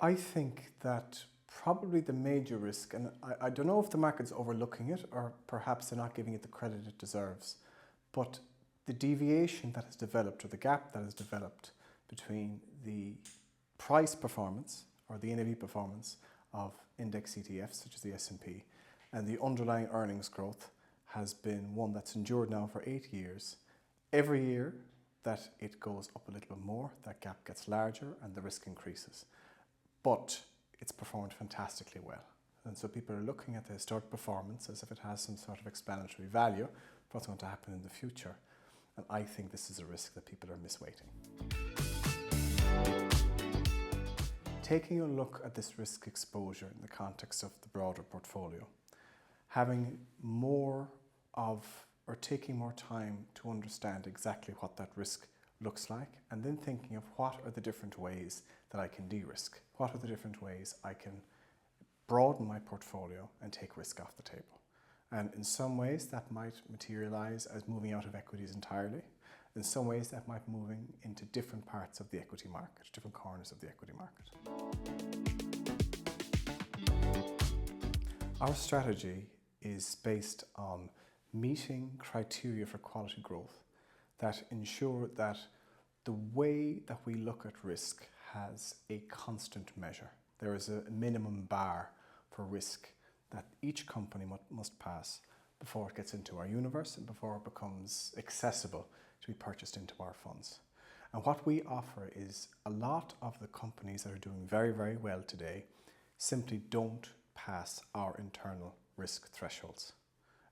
I think that probably the major risk, and I don't know if the market's overlooking it or perhaps they're not giving it the credit it deserves, but the deviation that has developed, or the gap that has developed between the price performance or the NAV performance of index ETFs such as the S&P and the underlying earnings growth has been one that's endured now for 8 years. Every year that it goes up a little bit more, that gap gets larger and the risk increases. But it's performed fantastically well. And so people are looking at the historic performance as if it has some sort of explanatory value for what's going to happen in the future. And I think this is a risk that people are misweighting. Taking a look at this risk exposure in the context of the broader portfolio, having more of, or taking more time to understand exactly what that risk looks like, and then thinking of what are the different ways that I can de-risk. What are the different ways I can broaden my portfolio and take risk off the table. And in some ways that might materialize as moving out of equities entirely. In some ways that might moving into different parts of the equity market, different corners of the equity market. Our strategy is based on meeting criteria for quality growth that ensure that the way that we look at risk has a constant measure. There is a minimum bar for risk that each company must pass before it gets into our universe and before it becomes accessible to be purchased into our funds. And what we offer is a lot of the companies that are doing very, very well today simply don't pass our internal risk thresholds.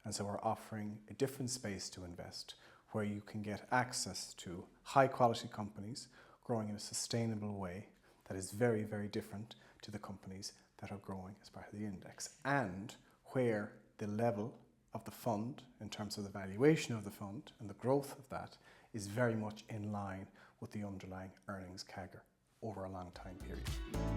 And so we're offering a different space to invest where you can get access to high quality companies growing in a sustainable way that is very, very different to the companies that are growing as part of the index, and where the level of the fund in terms of the valuation of the fund and the growth of that is very much in line with the underlying earnings CAGR over a long time period.